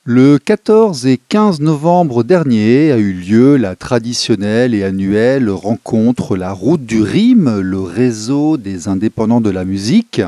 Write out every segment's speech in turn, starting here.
Le 14 et 15 novembre dernier a eu lieu la traditionnelle et annuelle rencontre La Route du Rhim, le réseau des indépendants de la musique,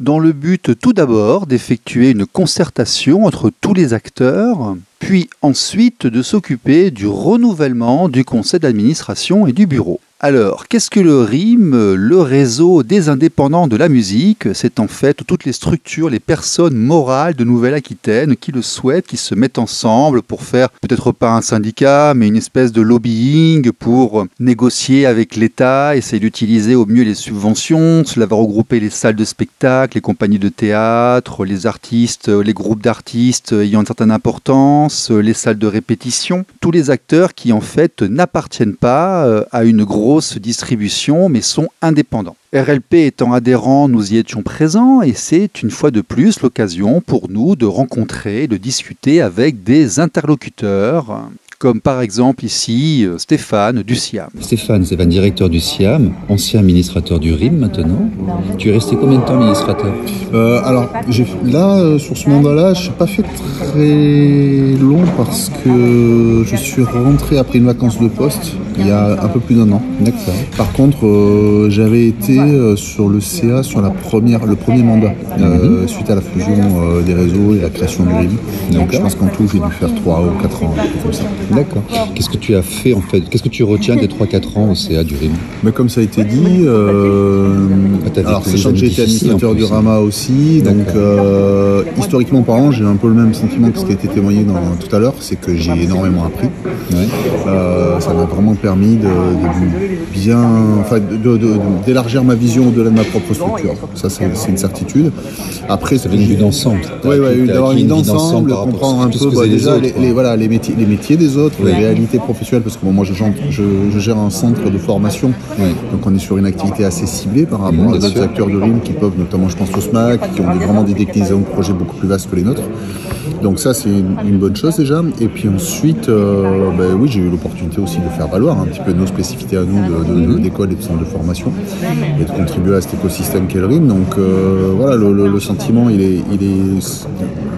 dans le but tout d'abord d'effectuer une concertation entre tous les acteurs, puis ensuite de s'occuper du renouvellement du conseil d'administration et du bureau. Alors, qu'est-ce que le RIM, le réseau des indépendants de la musique? C'est en fait toutes les structures, les personnes morales de Nouvelle-Aquitaine qui le souhaitent, qui se mettent ensemble pour faire peut-être pas un syndicat, mais une espèce de lobbying pour négocier avec l'État, essayer d'utiliser au mieux les subventions. Cela va regrouper les salles de spectacle, les compagnies de théâtre, les artistes, les groupes d'artistes ayant une certaine importance, les salles de répétition. Tous les acteurs qui en fait n'appartiennent pas à une grosse distribution, mais sont indépendants. RLP étant adhérent, nous y étions présents et c'est une fois de plus l'occasion pour nous de rencontrer, de discuter avec des interlocuteurs, comme par exemple ici Stéphane du SIAM. Stéphane, directeur du SIAM, ancien administrateur du RIM maintenant. Tu es resté combien de temps administrateur? Sur ce mandat-là, je n'ai pas fait très long parce que je suis rentré après une vacance de poste il y a un peu plus d'1 an. D'accord. Par contre, j'avais été sur le CA sur le premier mandat, suite à la fusion des réseaux et la création du RIM. Donc je pense qu'en tout, j'ai dû faire 3 ou 4 ans, comme ça. D'accord. Qu'est-ce que tu as fait en fait? Qu'est-ce que tu retiens des 3-4 ans au CA du RIM? Mais comme ça a été dit, sachant que j'ai été administrateur du RAMA aussi, donc historiquement parlant, j'ai un peu le même sentiment que ce qui a été témoigné tout à l'heure, c'est que j'ai énormément appris. Ouais. Ça m'a vraiment permis d'élargir ma vision au-delà de ma propre structure. Ça, c'est une certitude. Après, ça fait une vue d'ensemble. Oui, d'avoir une vue d'ensemble, comprendre un peu déjà les métiers des autres, les réalités professionnelles, parce que moi, je gère un centre de formation, donc on est sur une activité assez ciblée par rapport à d'autres acteurs de RIM qui peuvent, notamment, je pense au SMAC, qui ont vraiment des déclinaisons de projets beaucoup plus vastes que les nôtres. Donc ça, c'est une bonne chose déjà. Et puis ensuite, j'ai eu l'opportunité aussi de faire valoir un petit peu nos spécificités à nous d'école et de centres de formation et de contribuer à cet écosystème qu'est le RIM. Donc le sentiment, il est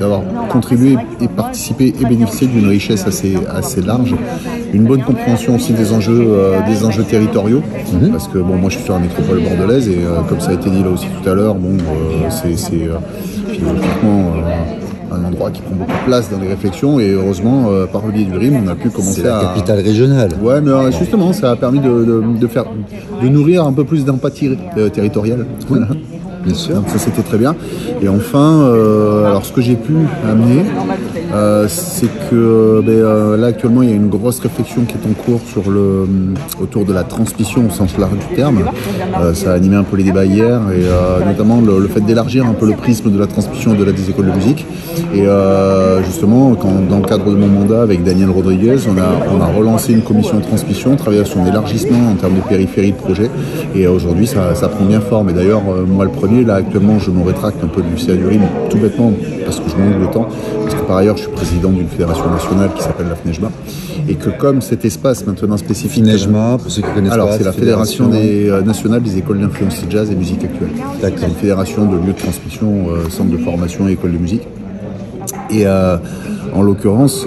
d'avoir contribué et participé et bénéficié d'une richesse assez large. Une bonne compréhension aussi des enjeux territoriaux, parce que moi je suis sur la métropole bordelaise et comme ça a été dit là aussi tout à l'heure, c'est philosophiquement un endroit qui prend beaucoup de place dans les réflexions et heureusement par le biais du RIM on a pu commencer à... C'est la capitale régionale. Ouais, mais justement ça a permis de nourrir un peu plus d'empathie territoriale. Voilà. Bien sûr. Donc ça c'était très bien. Et enfin, alors ce que j'ai pu amener, c'est que là actuellement il y a une grosse réflexion qui est en cours autour de la transmission au sens large du terme. Ça a animé un peu les débats hier et notamment le fait d'élargir un peu le prisme de la transmission au-delà des écoles de musique. Et justement, dans le cadre de mon mandat avec Daniel Rodriguez, on a relancé une commission de transmission, travaillé sur son élargissement en termes de périphérie de projet. Et aujourd'hui ça prend bien forme. Et d'ailleurs moi le premier, là actuellement je me rétracte un peu du CA du RIM tout bêtement parce que je manque de temps, parce que par ailleurs je suis président d'une fédération nationale qui s'appelle la FNEJMA et que comme cet espace maintenant spécifique... FNEJMA, pour ceux qui connaissent pas, c'est la fédération nationale des écoles d'influence jazz et musique actuelle. C'est une fédération de lieux de transmission, centres de formation et écoles de musique. Et en l'occurrence,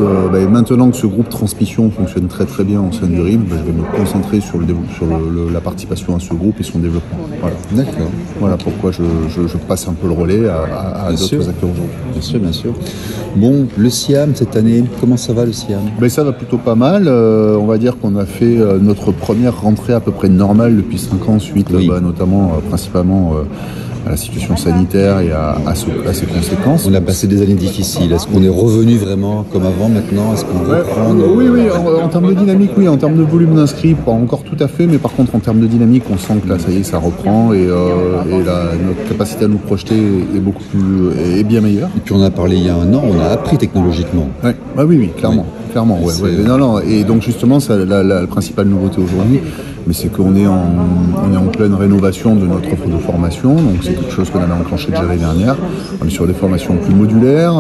maintenant que ce groupe transmission fonctionne très très bien au sein du RIM, je vais me concentrer sur la participation à ce groupe et son développement. Voilà. D'accord. Voilà pourquoi je passe un peu le relais à d'autres acteurs aujourd'hui. Bien sûr. Bon, le SIAM cette année, comment ça va le SIAM? Ça va plutôt pas mal. On va dire qu'on a fait notre première rentrée à peu près normale depuis 5 ans suite, notamment principalement à la situation sanitaire et à ses conséquences. On a passé des années difficiles. Est-ce qu'on est revenu vraiment comme avant maintenant? Est-ce qu'on reprend Oui, en termes de dynamique, oui. En termes de volume d'inscrits, pas encore tout à fait, mais par contre en termes de dynamique, on sent que là, ça y est, ça reprend et notre capacité à nous projeter est bien meilleure. Et puis on a parlé il y a 1 an, on a appris technologiquement. Ouais. Oui, clairement. Et donc justement, la principale nouveauté aujourd'hui, mais c'est qu'on est en pleine rénovation de notre offre de formation, donc c'est quelque chose qu'on avait enclenché déjà l'année dernière. On est sur des formations plus modulaires,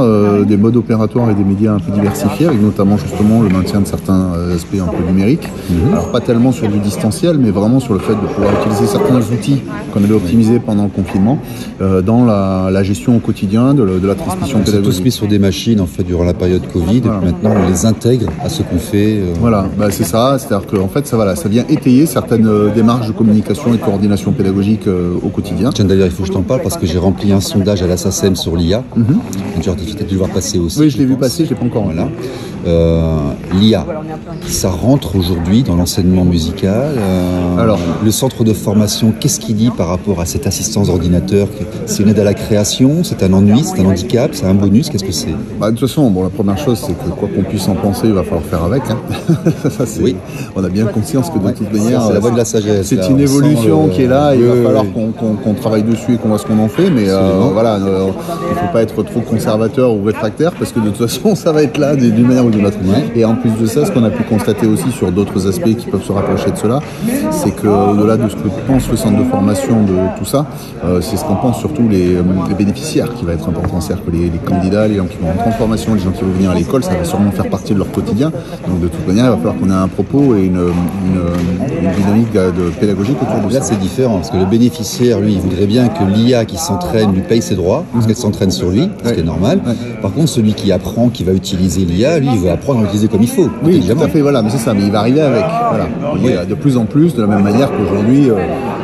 des modes opératoires et des médias un peu diversifiés, avec notamment justement le maintien de certains aspects un peu numériques. Alors pas tellement sur du distanciel, mais vraiment sur le fait de pouvoir utiliser certains outils qu'on avait optimisés pendant le confinement dans la gestion au quotidien de la transmission pédagogique. On s'est tous mis sur des machines en fait durant la période Covid, voilà. Et puis maintenant on les intègre à ce qu'on fait. Voilà, c'est ça, c'est-à-dire qu'en fait ça vient étayer certaines démarches de communication et de coordination pédagogique au quotidien. Tiens, d'ailleurs il faut que je t'en parle parce que j'ai rempli un sondage à la SACEM sur l'IA. Tu as peut-être dû le voir passer aussi. Oui, je l'ai vu passer, je l'ai pas encore. Voilà. L'IA, ça rentre aujourd'hui dans l'enseignement musical. Alors, le centre de formation, qu'est-ce qu'il dit par rapport à cette assistance d'ordinateur? C'est une aide à la création, c'est un ennui, c'est un handicap, c'est un bonus, qu'est-ce que c'est? De toute façon, la première chose, c'est que quoi qu'on puisse en penser, il va falloir faire avec. Oui. On a bien conscience que de toute manière, c'est la voie de la sagesse. C'est une évolution qui est là, et il va falloir qu'on travaille dessus et qu'on voit ce qu'on en fait, mais voilà, il ne faut pas être trop conservateur ou réfractaire, parce que de toute façon, ça va être là d'une manière ou d'une autre. Et en plus de ça, ce qu'on a pu constater aussi sur d'autres aspects qui peuvent se rapprocher de cela, c'est qu'au-delà de ce que pense le centre de formation de tout ça, c'est ce qu'en pensent surtout les bénéficiaires qui va être important. C'est-à-dire que les candidats, les gens qui vont en transformation, les gens qui vont venir à l'école, ça va sûrement faire partie de leur quotidien. Donc de toute manière, il va falloir qu'on ait un propos et une dynamique pédagogique autour de ça. Là, c'est différent, parce que le bénéficiaire, lui, il voudrait bien que l'IA qui s'entraîne lui paye ses droits, parce qu'elle s'entraîne sur lui, ce qui est normal. Par contre, celui qui apprend, qui va utiliser l'IA, lui, il veut apprendre à l'utiliser comme il faut. Oui, tout à fait, voilà, mais c'est ça, mais il va arriver avec. Voilà. De plus en plus, de la même manière qu'aujourd'hui,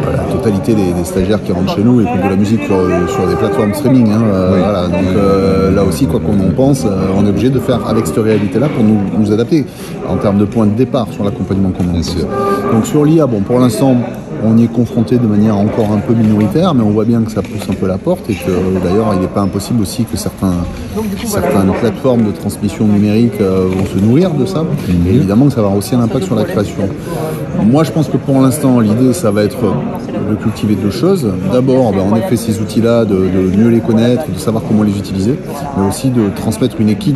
la totalité des stagiaires qui rentrent chez nous écoutent de la musique sur des plateformes streaming. Voilà, donc là aussi, quoi qu'on en pense, on est obligé de faire avec cette réalité-là pour nous adapter en termes de point de départ sur l'accompagnement qu'on a. Bien sûr. Donc sur l'IA, pour l'instant, on y est confronté de manière encore un peu minoritaire, mais on voit bien que ça pousse un peu la porte et que d'ailleurs il n'est pas impossible aussi que certaines plateformes de transmission numérique vont se nourrir de ça. Et évidemment que ça va avoir aussi un impact sur la création. Moi je pense que pour l'instant l'idée ça va être de cultiver deux choses. D'abord en effet ces outils-là, de mieux les connaître, de savoir comment les utiliser, mais aussi de transmettre une éthique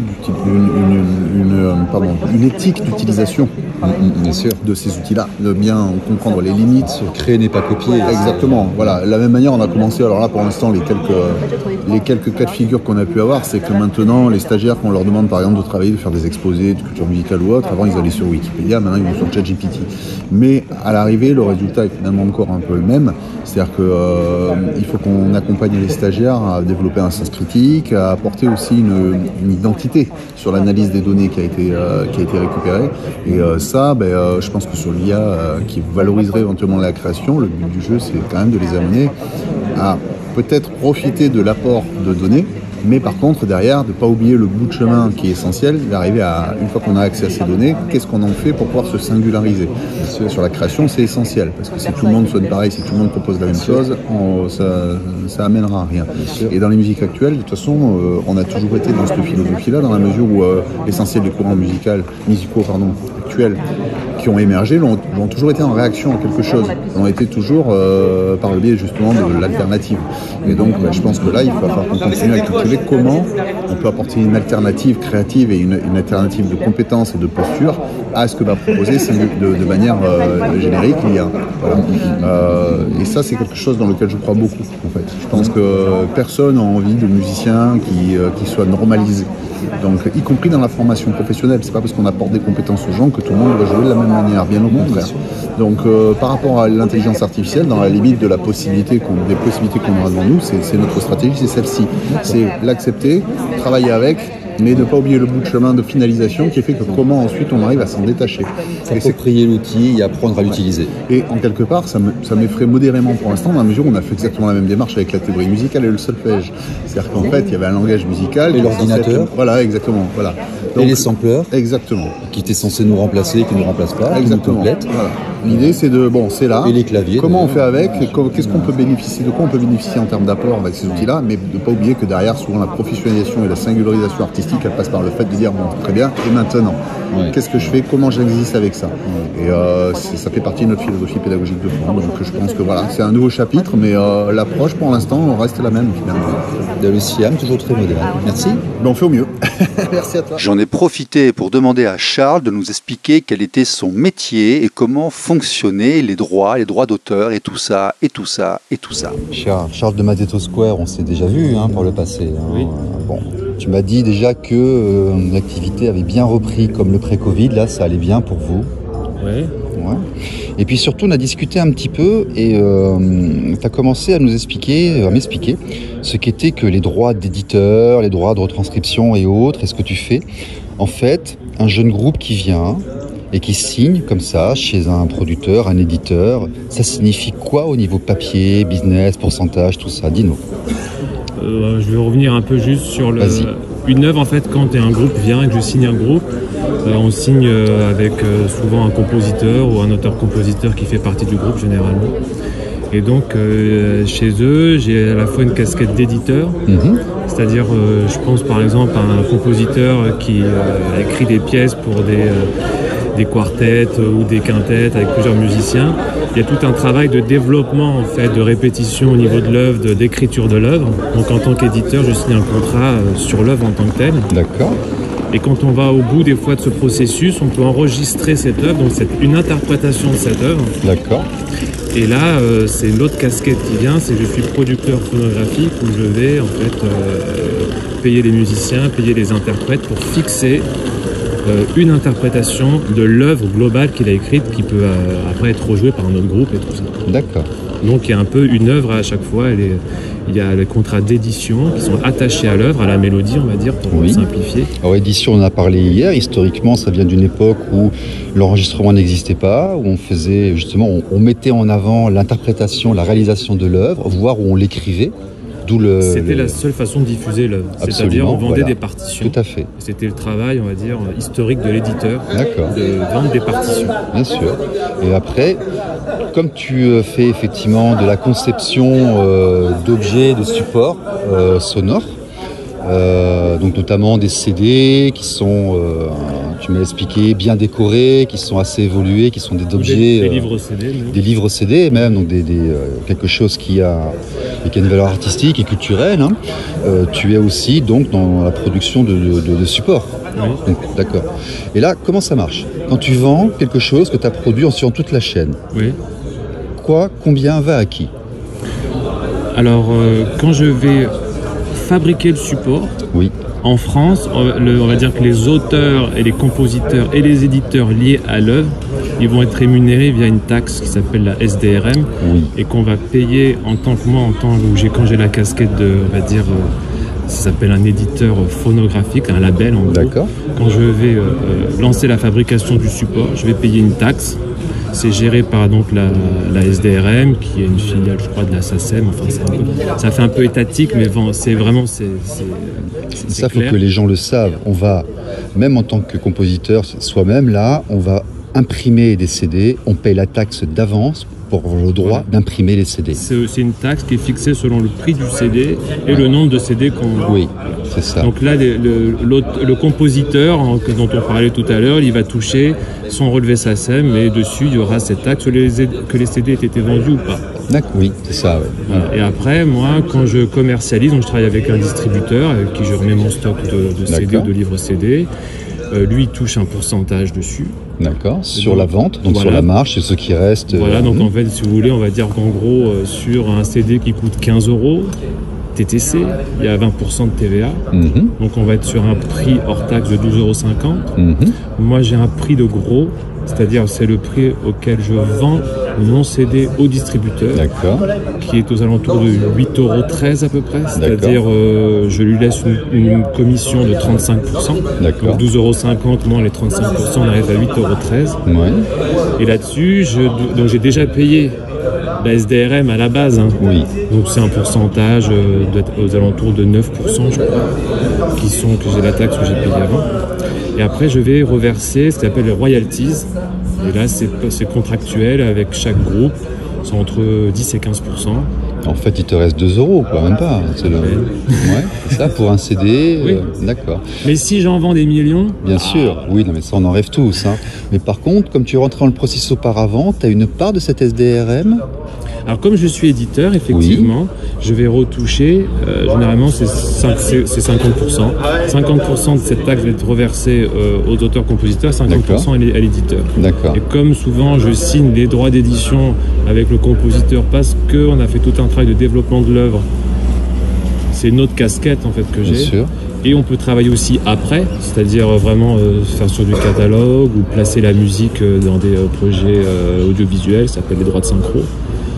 d'utilisation de ces outils-là, de bien comprendre les limites. Créer n'est pas copier. Exactement. Voilà. De la même manière, on a commencé. Alors là, pour l'instant, les quelques cas de figure qu'on a pu avoir, c'est que maintenant, les stagiaires, qu'on leur demande par exemple de travailler, de faire des exposés de culture musicale ou autre, avant ils allaient sur Wikipédia, maintenant ils vont sur ChatGPT. Mais à l'arrivée, le résultat est finalement encore un peu le même. C'est-à-dire qu'il faut qu'on accompagne les stagiaires à développer un sens critique, à apporter aussi une identité sur l'analyse des données qui a été récupérée. Et ça, je pense que sur l'IA qui valoriserait éventuellement la création, le but du jeu, c'est quand même de les amener à peut-être profiter de l'apport de données, mais par contre, derrière, de ne pas oublier le bout de chemin qui est essentiel, d'arriver à, une fois qu'on a accès à ces données, qu'est-ce qu'on en fait pour pouvoir se singulariser. Sur la création, c'est essentiel, parce que si tout le monde sonne pareil, si tout le monde propose la même chose, ça amènera à rien. Et dans les musiques actuelles, de toute façon, on a toujours été dans cette philosophie-là, dans la mesure où l'essentiel des courants musicaux actuels qui ont émergé ont toujours été en réaction à quelque chose, ont été toujours par le biais justement de l'alternative. Et donc je pense que là, il va falloir qu'on continue à cultiver comment on peut apporter une alternative créative et une alternative de compétences et de posture à ce que va proposer de manière générique l'IA. Voilà. Et ça, c'est quelque chose dans lequel je crois beaucoup, en fait. Je pense que personne n'a envie de musiciens qui soient normalisés. Donc, y compris dans la formation professionnelle, c'est pas parce qu'on apporte des compétences aux gens que tout le monde doit jouer de la même manière, bien au contraire. Donc, par rapport à l'intelligence artificielle, dans la limite de des possibilités qu'on aura devant nous, c'est notre stratégie, c'est celle-ci. C'est l'accepter, travailler avec, mais ne pas oublier le bout de chemin de finalisation qui fait que comment ensuite on arrive à s'en détacher. S'approprier l'outil et apprendre à l'utiliser. Et en quelque part, ça m'effraie modérément pour l'instant, dans la mesure où on a fait exactement la même démarche avec la théorie musicale et le solfège. C'est-à-dire qu'en fait, il y avait un langage musical. Et l'ordinateur. Voilà, exactement. Voilà. Donc, et les sampleurs. Exactement. Qui étaient censés nous remplacer, qui ne nous remplacent pas. Exactement. Voilà. L'idée, c'est c'est là. Et les claviers. Comment on fait avec, qu'est-ce qu'on peut bénéficier, de quoi on peut bénéficier en termes d'apport avec ces outils-là, mais de ne pas oublier que derrière, souvent la professionnalisation et la singularisation artistique, elle passe par le fait de dire, très bien, et maintenant, qu'est-ce que je fais, comment j'existe avec ça. Et ça fait partie de notre philosophie pédagogique de fond. Donc je pense que voilà, c'est un nouveau chapitre, mais l'approche pour l'instant reste la même finalement. Le SIAM, toujours très moderne. Merci. On fait au mieux. Merci à toi. J'en ai profité pour demander à Charles Charles de nous expliquer quel était son métier et comment fonctionnaient les droits d'auteur et tout ça, et tout ça, et tout ça. Charles de Mazzetto Square, on s'est déjà vu par le passé. Oui. Bon, tu m'as dit déjà que l'activité avait bien repris comme le pré-Covid, là ça allait bien pour vous. Oui. Ouais. Et puis surtout, on a discuté un petit peu et tu as commencé à m'expliquer ce qu'étaient que les droits d'éditeur, les droits de retranscription et autres, et ce que tu fais. En fait, un jeune groupe qui vient et qui signe comme ça chez un producteur, un éditeur, ça signifie quoi au niveau papier, business, pourcentage, tout ça? Dis-nous. Je vais revenir un peu juste sur une œuvre. En fait, quand un groupe vient et que je signe un groupe, on signe avec souvent un compositeur ou un auteur-compositeur qui fait partie du groupe généralement. Et donc chez eux, j'ai à la fois une casquette d'éditeur, c'est-à-dire je pense par exemple à un compositeur qui écrit des pièces pour des quartettes ou des quintettes avec plusieurs musiciens. Il y a tout un travail de développement, en fait, de répétition au niveau de l'œuvre, d'écriture de l'œuvre. Donc en tant qu'éditeur, je signe un contrat sur l'œuvre en tant que telle. D'accord. Et quand on va au bout des fois de ce processus, on peut enregistrer cette œuvre, donc c'est une interprétation de cette œuvre. D'accord. Et là, c'est l'autre casquette qui vient, c'est que je suis producteur phonographique où je vais en fait payer les musiciens, payer les interprètes pour fixer une interprétation de l'œuvre globale qu'il a écrite qui peut après être rejouée par un autre groupe et tout ça. D'accord. Donc il y a un peu une œuvre à chaque fois, il y a les contrats d'édition qui sont attachés à l'œuvre, à la mélodie on va dire, pour simplifier. Alors édition, on en a parlé hier, historiquement ça vient d'une époque où l'enregistrement n'existait pas, où on faisait justement, on mettait en avant l'interprétation, la réalisation de l'œuvre, voire où on l'écrivait. C'était la seule façon de diffuser l'œuvre, c'est-à-dire on vendait des partitions. Tout à fait. C'était le travail, on va dire, historique de l'éditeur, de vendre des partitions. Bien sûr. Et après, comme tu fais effectivement de la conception d'objets, de supports sonores, donc notamment des CD qui sont, tu m'as expliqué, bien décorés, qui sont assez évolués, qui sont des objets... Des livres CD. Des livres CD même, donc quelque chose qui a une valeur artistique et culturelle. Tu es aussi donc dans la production de supports. Oui. Donc, d'accord. Et là, comment ça marche? Quand tu vends quelque chose que tu as produit en suivant toute la chaîne, oui. Combien va à qui? Alors, quand je vais fabriquer le support, oui. En France, on va dire que les auteurs et les compositeurs et les éditeurs liés à l'œuvre, ils vont être rémunérés via une taxe qui s'appelle la SDRM et qu'on va payer en tant que moi, quand j'ai la casquette de, on va dire, ça s'appelle un éditeur phonographique, un label en gros. D'accord. Quand je vais lancer la fabrication du support, je vais payer une taxe. C'est géré par donc la SDRM, qui est une filiale, je crois, de la SACEM. Enfin, ça fait un peu étatique, mais c'est vraiment ça. Il faut que les gens le savent. On va, même en tant que compositeur, soi-même là, on va imprimer des CD. On paye la taxe d'avance pour avoir le droit d'imprimer les CD. C'est une taxe qui est fixée selon le prix du CD et le nombre de CD qu'on... Oui, c'est ça. Donc là, le compositeur dont on parlait tout à l'heure, il va toucher son relevé SACEM, mais dessus, il y aura cette taxe que les CD aient été vendus ou pas. D'accord, oui, c'est ça. Ouais. Voilà. Et après, moi, quand je commercialise, donc je travaille avec un distributeur avec qui je remets mon stock de CD ou de livres CD. Lui, il touche un pourcentage dessus. D'accord, sur la vente, donc sur la marge, c'est ce qui reste. Voilà, donc en fait, si vous voulez, on va dire qu'en gros, sur un CD qui coûte 15 €, TTC, il y a 20% de TVA. Donc on va être sur un prix hors taxe de 12,50 €. Moi, j'ai un prix de gros, c'est-à-dire c'est le prix auquel je vends mon CD au distributeur, qui est aux alentours de 8,13 € à peu près, c'est-à-dire je lui laisse une commission de 35%, donc 12,50 €, moins les 35%, on arrive à 8,13 €. Ouais. Et là-dessus, donc j'ai déjà payé la SDRM à la base, donc c'est un pourcentage aux alentours de 9%, je crois, que j'ai la taxe que j'ai payée avant. Et après, je vais reverser ce qu'on appelle les royalties. Et là, c'est contractuel avec chaque groupe. C'est entre 10 et 15%. En fait, il te reste 2 €, quoi, même pas. C'est c'est ça, pour un CD. Oui. D'accord. Mais si j'en vends des millions... Bien sûr, oui, non, mais ça, on en rêve tous. Mais par contre, comme tu rentres dans le processus auparavant, tu as une part de cette SDRM? Alors comme je suis éditeur, effectivement, je vais retoucher, généralement c'est 50%. 50% de cette taxe va être reversée aux auteurs-compositeurs, 50% à l'éditeur. D'accord. Et comme souvent je signe les droits d'édition avec le compositeur parce qu'on a fait tout un travail de développement de l'œuvre, c'est une autre casquette en fait que j'ai. Bien sûr. Et on peut travailler aussi après, c'est-à-dire vraiment faire sur du catalogue ou placer la musique dans des projets audiovisuels, ça s'appelle les droits de synchro.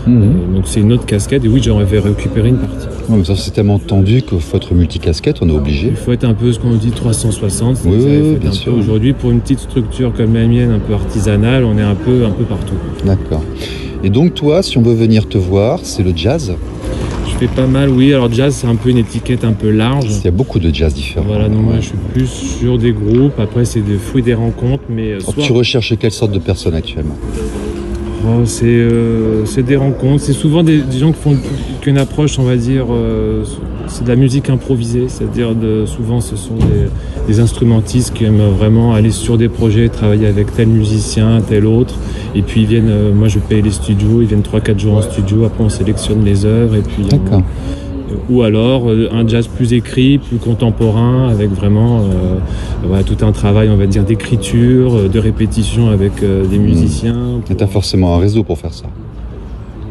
Donc c'est une autre casquette et oui, j'en vais récupérer une partie. Ouais, mais ça c'est tellement tendu qu'il faut être multicasquette, on est obligé. Il faut être un peu ce qu'on dit 360. Oui, bien sûr. Aujourd'hui, pour une petite structure comme la mienne, un peu artisanale, on est un peu partout. D'accord. Et donc toi, si on veut venir te voir, c'est le jazz? Je fais pas mal, oui. Alors jazz, c'est un peu une étiquette un peu large. Il y a beaucoup de jazz différents. Voilà, donc moi je suis plus sur des groupes. Après, c'est des fruits des rencontres, mais Tu recherches quelle sorte de personnes actuellement? C'est des rencontres. C'est souvent des gens qui font qu'une approche, on va dire, c'est de la musique improvisée. C'est-à-dire souvent ce sont des instrumentistes qui aiment vraiment aller sur des projets, travailler avec tel musicien, tel autre. Et puis ils viennent, moi je paye les studios, ils viennent 3-4 jours en studio, après on sélectionne les œuvres et puis ou alors un jazz plus écrit, plus contemporain, avec vraiment tout un travail, on va dire, d'écriture, de répétition avec des musiciens. Et t'as forcément un réseau pour faire ça?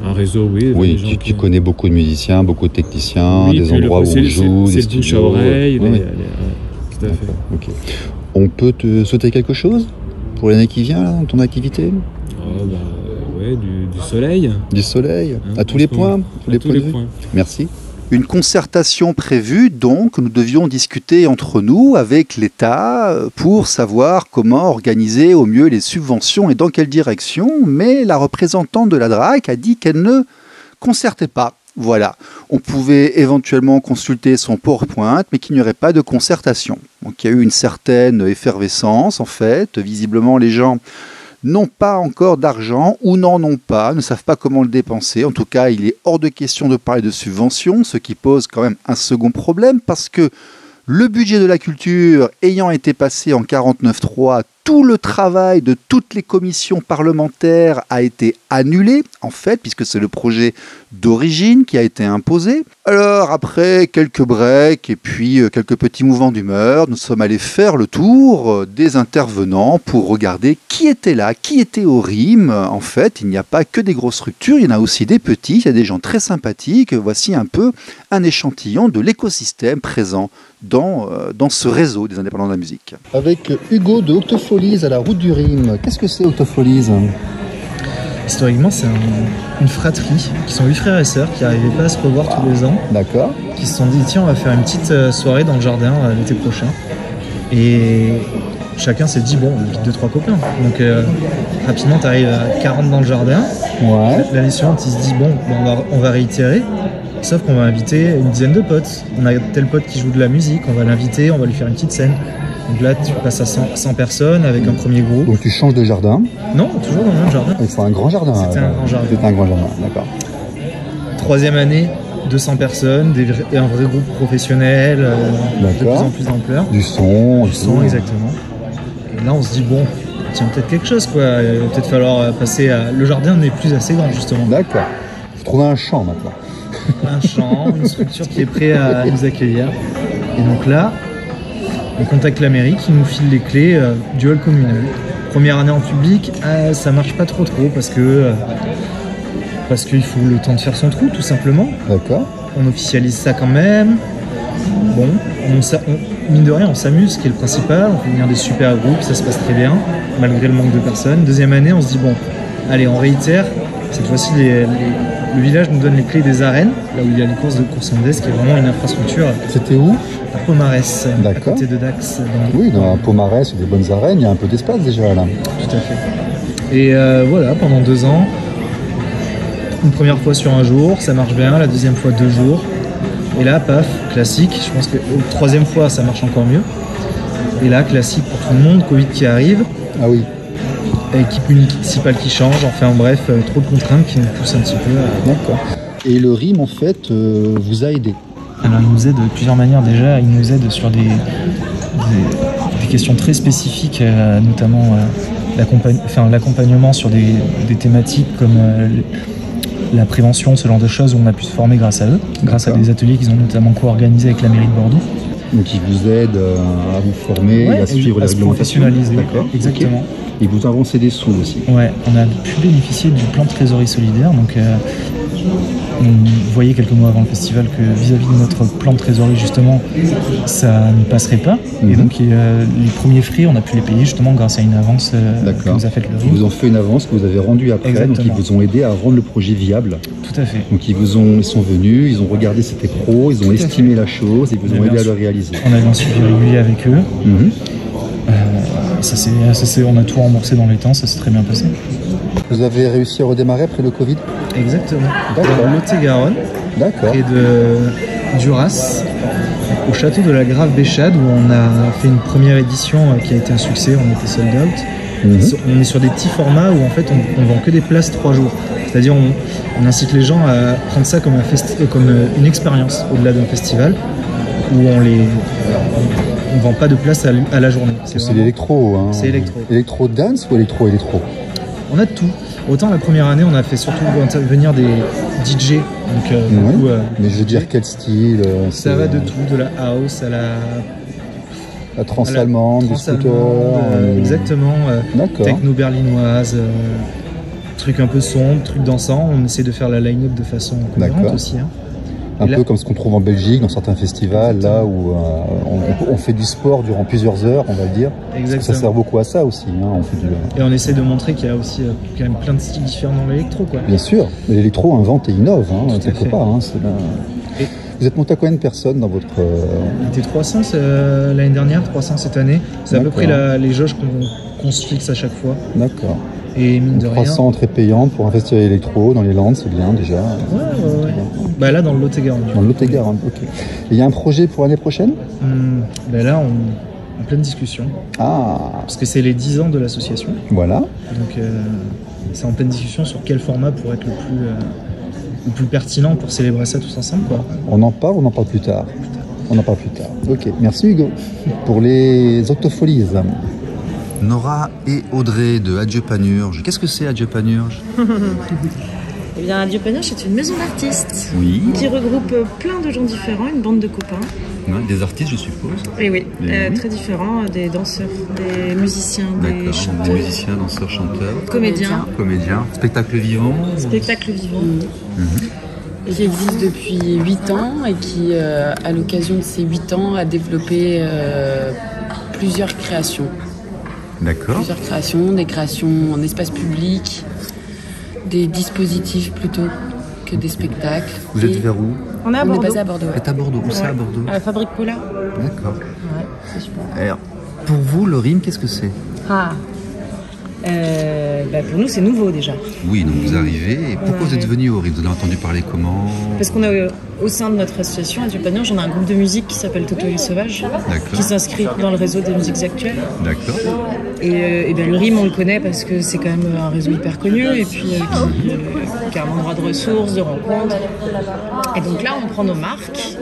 Un réseau, oui. Oui, tu connais beaucoup de musiciens, beaucoup de techniciens, des endroits où on joue, des studios. C'est le bouche à oreille. Tout à fait. Okay. On peut te souhaiter quelque chose pour l'année qui vient, là, dans ton activité? Du soleil. Du soleil, à tous les points, tous les points. Merci. Une concertation prévue, donc, nous devions discuter entre nous avec l'État pour savoir comment organiser au mieux les subventions et dans quelle direction, mais la représentante de la DRAC a dit qu'elle ne concertait pas. Voilà, on pouvait éventuellement consulter son PowerPoint, mais qu'il n'y aurait pas de concertation. Donc il y a eu une certaine effervescence, en fait. Visiblement, les gens n'ont pas encore d'argent ou n'en ont pas, ne savent pas comment le dépenser. En tout cas, il est hors de question de parler de subventions, ce qui pose quand même un second problème, parce que le budget de la culture ayant été passé en 49.3, tout le travail de toutes les commissions parlementaires a été annulé, en fait, puisque c'est le projet d'origine qui a été imposé. Alors, après quelques breaks et puis quelques petits mouvements d'humeur, nous sommes allés faire le tour des intervenants pour regarder qui était là, qui était au RIM. En fait, il n'y a pas que des grosses structures, il y en a aussi des petits, il y a des gens très sympathiques. Voici un peu un échantillon de l'écosystème présent dans ce réseau des indépendants de la musique. Avec Hugo de Octofolies à la route du Rhin. Qu'est-ce que c'est Octofolies? Historiquement, c'est une fratrie qui sont 8 frères et sœurs qui n'arrivaient pas à se revoir tous les ans. D'accord. Qui se sont dit, tiens, on va faire une petite soirée dans le jardin l'été prochain. Et chacun s'est dit, bon, on invite 2-3 copains. Donc rapidement, tu arrives à 40 dans le jardin. Ouais. L'année suivante, ils se disent, bon, on va réitérer. Sauf qu'on va inviter une dizaine de potes. On a tel pote qui joue de la musique, on va l'inviter, on va lui faire une petite scène. Donc là, tu passes à 100 personnes avec un premier groupe. Donc tu changes de jardin? Non, toujours dans le même jardin. Il faut un grand jardin. C'était un grand jardin. C'était un grand jardin, d'accord. 3e année, 200 personnes, un vrai groupe professionnel, de plus en plus d'ampleur. Du son, exactement. Et là, on se dit, bon, tiens, peut-être quelque chose, quoi. Il va peut-être falloir passer à... Le jardin n'est plus assez grand, justement. D'accord. Il faut trouver un champ, maintenant. Un champ, une structure qui est prête à nous accueillir. Et donc là, on contacte la mairie qui nous file les clés du hall communal. Première année en public, ça marche pas trop parce qu'il faut le temps de faire son trou, tout simplement. D'accord. On officialise ça quand même. Bon, mine de rien, on s'amuse, ce qui est le principal. On fait venir des super groupes, ça se passe très bien, malgré le manque de personnes. 2e année, on se dit, bon, allez, on réitère. Cette fois-ci, le village nous donne les clés des arènes, là où il y a les courses de course andaise, qui est vraiment une infrastructure. C'était où? À Pomarès, à côté de Dax. Oui, dans Pomarès, il y a des bonnes arènes, il y a un peu d'espace déjà là. Tout à fait. Et voilà, pendant 2 ans, une première fois sur un jour, ça marche bien, la 2e fois 2 jours. Et là, paf, classique, je pense que la 3e fois, ça marche encore mieux. Et là, classique pour tout le monde, Covid qui arrive. Ah oui. Équipe municipale qui change, enfin en bref, trop de contraintes qui nous poussent un petit peu. D'accord. Et le RIM, en fait, vous a aidé? Alors il nous aide de plusieurs manières déjà, il nous aide sur des questions très spécifiques, notamment l'accompagnement sur des thématiques comme la prévention, ce genre de choses, où on a pu se former grâce à eux, grâce à des ateliers qu'ils ont notamment co-organisés avec la mairie de Bordeaux. Donc ils vous aident à vous former, et à suivre la réglementation. D'accord. Exactement. Okay. Ils vous avancent des sous aussi. Ouais, on a pu bénéficier du plan de trésorerie solidaire. Donc, on voyait quelques mois avant le festival que vis-à-vis de notre plan de trésorerie, justement, ça ne passerait pas. Et donc, les premiers frais, on a pu les payer justement grâce à une avance que nous a faite le RIM. Ils vous ont fait une avance que vous avez rendue après. Exactement. Donc, ils vous ont aidé à rendre le projet viable. Tout à fait. Donc, ils sont venus, ils ont regardé c'était pro, ils ont estimé la chose, et ils vous ont aidé à le réaliser. On avait un suivi régulier avec eux. On a tout remboursé dans les temps, ça s'est très bien passé. Vous avez réussi à redémarrer après le Covid? Exactement. D'accord. Dans Lot-et-Garonne, près de Duras, au château de la Grave-Béchade, où on a fait une première édition qui a été un succès, on était sold out. On est sur des petits formats où en fait on vend que des places 3 jours. C'est-à-dire on incite les gens à prendre ça comme une expérience au-delà d'un festival, où on vend pas de place à la journée. C'est l'électro, hein. C'est électro. Électro dance ou électro? On a de tout. Autant la première année, on a fait surtout venir des DJ. Donc, mais je veux dire, quel style? Ça va de tout, de la house à la trance allemande, du scooter. Exactement. Techno berlinoise, truc un peu sombre, truc dansant. On essaie de faire la line-up de façon cohérente aussi. Hein. Un peu comme ce qu'on trouve en Belgique, dans certains festivals, là où on fait du sport durant plusieurs heures, on va dire. Exactement. Ça sert beaucoup à ça aussi. Hein, Et on essaie de montrer qu'il y a aussi quand même plein de styles différents dans l'électro. Bien sûr, mais l'électro invente et innove, hein, quelque part. Hein, Vous êtes monté à combien de personnes dans votre... On était 300 l'année dernière, 300 cette année. C'est à peu près les jauges qu'on se fixe à chaque fois. D'accord. Et mine de 300 entrées payantes pour un festival électro dans les Landes, c'est bien déjà. Ouais. Bah là, dans le Lot-et-Garonne. Dans le Lot-et-Garonne, ok. Et il y a un projet pour l'année prochaine? Là, en pleine discussion. Parce que c'est les 10 ans de l'association. Voilà. Donc, c'est en pleine discussion sur quel format pourrait être le plus pertinent pour célébrer ça tous ensemble, quoi. On en parle plus tard. On en parle plus tard. Ok, merci Hugo. Pour les Octofolies. Nora et Audrey de Adieu Panurge. Qu'est-ce que c'est Adieu Panurge? Eh bien, Adieu Panurge, c'est une maison d'artistes qui regroupe plein de gens différents, une bande de copains. Des artistes, je suppose. Et oui, très différents, des danseurs, des musiciens, des chanteurs. Des musiciens, danseurs, chanteurs. Comédiens. Spectacle vivant. Spectacle vivant. Qui existe depuis 8 ans et qui, à l'occasion de ces 8 ans, a développé plusieurs créations. D'accord. Plusieurs créations, des créations en espace public, des dispositifs plutôt que des spectacles. Vous êtes vers où? On est à Bordeaux. On est basé à Bordeaux. Vous êtes à Bordeaux. Où c'est à Bordeaux? À la Fabrique Paula. D'accord. Ouais, c'est super. Alors, pour vous, le RIM, qu'est-ce que c'est? Pour nous, c'est nouveau déjà. Oui, donc vous arrivez. Et pourquoi vous êtes venu au RIM? Vous en avez entendu parler comment? Parce qu'on a au sein de notre association Adieu Panurge, on a un groupe de musique qui s'appelle Toto et les Sauvages, qui s'inscrit dans le réseau des musiques actuelles. D'accord. Et le RIM, on le connaît parce que c'est quand même un réseau hyper connu et puis qui a un endroit de ressources, de rencontres. Et donc là, on prend nos marques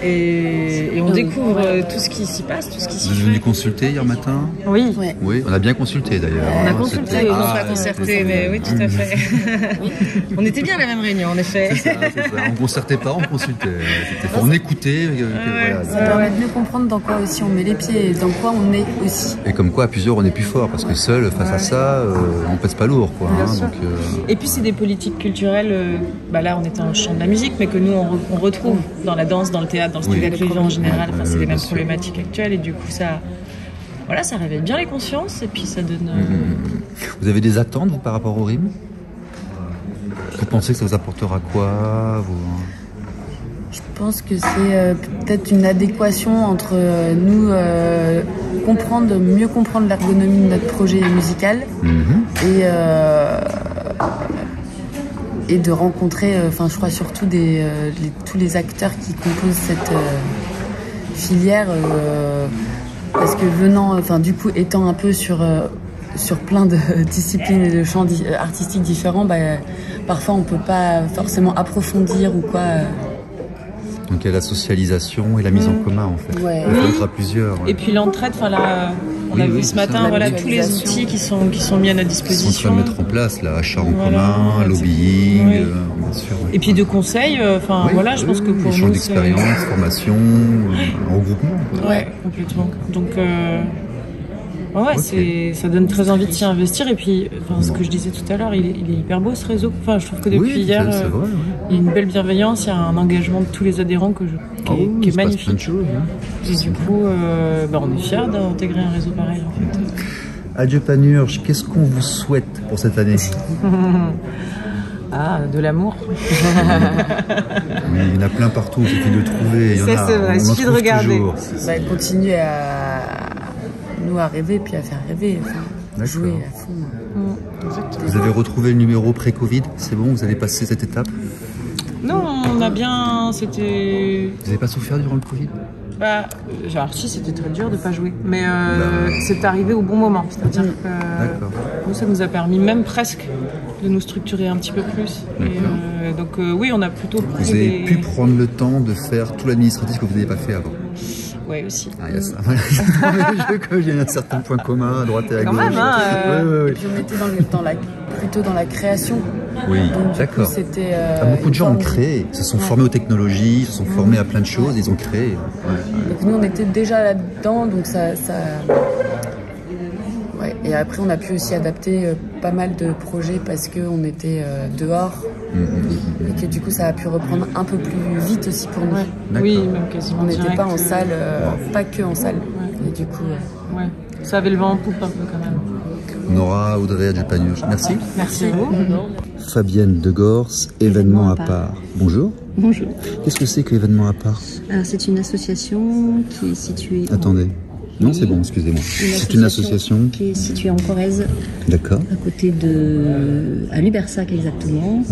et on découvre tout ce qui s'y passe, tout ce qui s'y fait. Vous êtes venu consulter hier matin? Oui. Oui, on a bien consulté d'ailleurs. On a consulté, non pas concerté, mais oui, tout à fait. On était bien à la même réunion, en effet. C'est ça. On ne concertait pas, on consultait. On écoutait. Ça permet de mieux comprendre dans quoi aussi on met les pieds et dans quoi on est aussi. Et comme quoi, à plusieurs, on est plus fort parce que seul, face à ça, on pèse pas lourd, quoi. Donc, et puis c'est des politiques culturelles. Là, on est en chant de la musique, mais que nous on retrouve dans la danse, dans le théâtre, dans le spectacle vivant en général. Enfin, c'est les mêmes problématiques actuelles et du coup ça réveille bien les consciences et puis ça donne. Vous avez des attentes vous, par rapport au RIM? Vous pensez que ça vous apportera quoi Je pense que c'est peut-être une adéquation entre nous mieux comprendre l'ergonomie de notre projet musical et de rencontrer, je crois surtout tous les acteurs qui composent cette filière, parce que étant un peu sur plein de disciplines et de champs artistiques différents, parfois on peut pas forcément approfondir ou quoi. Donc il y a la socialisation et la mise en commun en fait. Ouais. Il faut être à plusieurs. Et puis l'entraide, on a vu ce matin tous les outils qui sont mis à notre disposition. Ils sont en train de mettre en place l'achat en commun, lobbying, bien sûr. Et puis de conseils, je pense que pour échange nous, d'expérience, formation, regroupement. Ouais, complètement. Donc ça donne très envie de s'y investir. Et puis, ce que je disais tout à l'heure, il est hyper beau ce réseau. Enfin, je trouve que depuis hier, il y a une belle bienveillance, il y a un engagement de tous les adhérents qui est magnifique. Et du coup, on est fiers d'intégrer un réseau pareil. En fait. Adieu Panurge, qu'est-ce qu'on vous souhaite pour cette année? De l'amour. Mais il y en a plein partout, il suffit de trouver. Ça, c'est vrai, il suffit de regarder. Continuer à rêver, puis à faire rêver, jouer à fond. Vous avez retrouvé le numéro pré-Covid? C'est bon, vous avez passé cette étape? Non, on a bien... Vous n'avez pas souffert durant le Covid? Alors si, c'était très dur de ne pas jouer, mais c'est arrivé au bon moment, c'est-à-dire que nous, ça nous a permis même presque de nous structurer un petit peu plus. Et, donc oui, on a plutôt... Vous avez pu prendre le temps de faire tout l'administratif que vous n'avez pas fait avant? Oui, aussi. Il y a ça. Il y a un certain point commun à droite et à gauche. Quand même, Et puis on était plutôt dans la création. Oui, d'accord. Beaucoup de gens ont créé, se sont formés aux technologies, se sont formés à plein de choses, ils ont créé. Donc nous, on était déjà là-dedans, donc ça... Ouais. Et après, on a pu aussi adapter pas mal de projets parce qu'on était dehors. Et que du coup, ça a pu reprendre un peu plus vite aussi pour nous. Oui, même quasiment. On n'était pas en salle, pas que en salle. Et du coup... Ça avait le vent en poupe un peu quand même. Nora, Audrey, Adieu Panurge, merci. Merci à vous. Fabienne Degors, événement à part. Bonjour. Bonjour. Qu'est-ce que c'est que événement à part? Alors c'est une association qui est située... Attendez. Non, c'est bon, excusez-moi. C'est une association qui est située en Corrèze. D'accord. À côté à Lubersac exactement.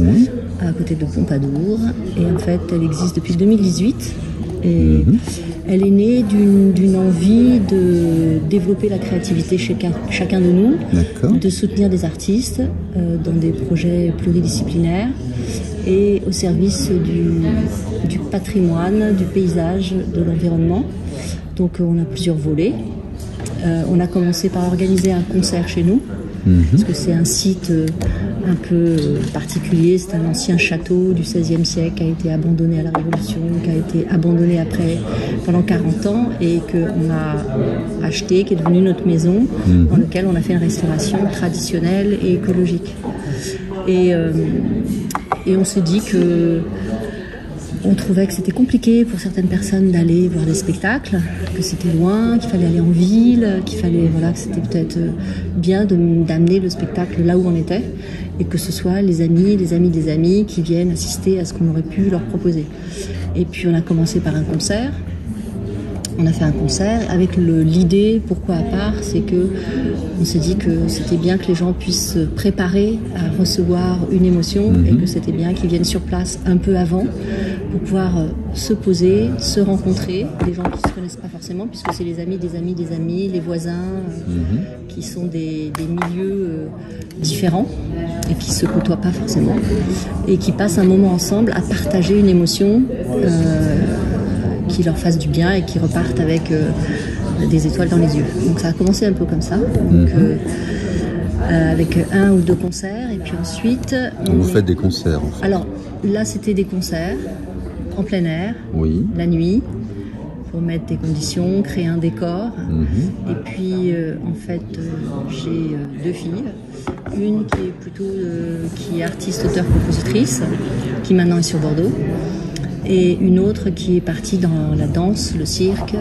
À côté de Pompadour. Et en fait, elle existe depuis 2018. Et elle est née d'une envie de développer la créativité chez chacun de nous, de soutenir des artistes dans des projets pluridisciplinaires et au service du patrimoine, du paysage, de l'environnement. Donc on a plusieurs volets. On a commencé par organiser un concert chez nous, parce que c'est un site un peu particulier. C'est un ancien château du XVIe siècle qui a été abandonné à la Révolution, qui a été abandonné après pendant 40 ans et qu'on a acheté, qui est devenu notre maison, dans lequel on a fait une restauration traditionnelle et écologique. Et on s'est dit que on trouvait que c'était compliqué pour certaines personnes d'aller voir des spectacles, que c'était loin, qu'il fallait aller en ville, que c'était peut-être bien d'amener le spectacle là où on était, et que ce soit les amis des amis qui viennent assister à ce qu'on aurait pu leur proposer. Et puis on a commencé par un concert. On a fait un concert avec l'idée, pourquoi à part, c'est que on s'est dit que c'était bien que les gens puissent se préparer à recevoir une émotion et que c'était bien qu'ils viennent sur place un peu avant pour pouvoir se poser, se rencontrer, des gens qui ne se connaissent pas forcément puisque c'est les amis, les voisins qui sont des milieux différents et qui ne se côtoient pas forcément et qui passent un moment ensemble à partager une émotion qui leur fasse du bien et qui repartent avec des étoiles dans les yeux. Donc ça a commencé un peu comme ça, avec 1 ou 2 concerts, et puis ensuite... Donc vous faites des concerts en fait. Alors là c'était des concerts en plein air, la nuit, pour mettre des conditions, créer un décor. Et puis en fait j'ai 2 filles, une qui est qui est artiste, auteure, compositrice, qui maintenant est sur Bordeaux, et une autre qui est partie dans la danse, le cirque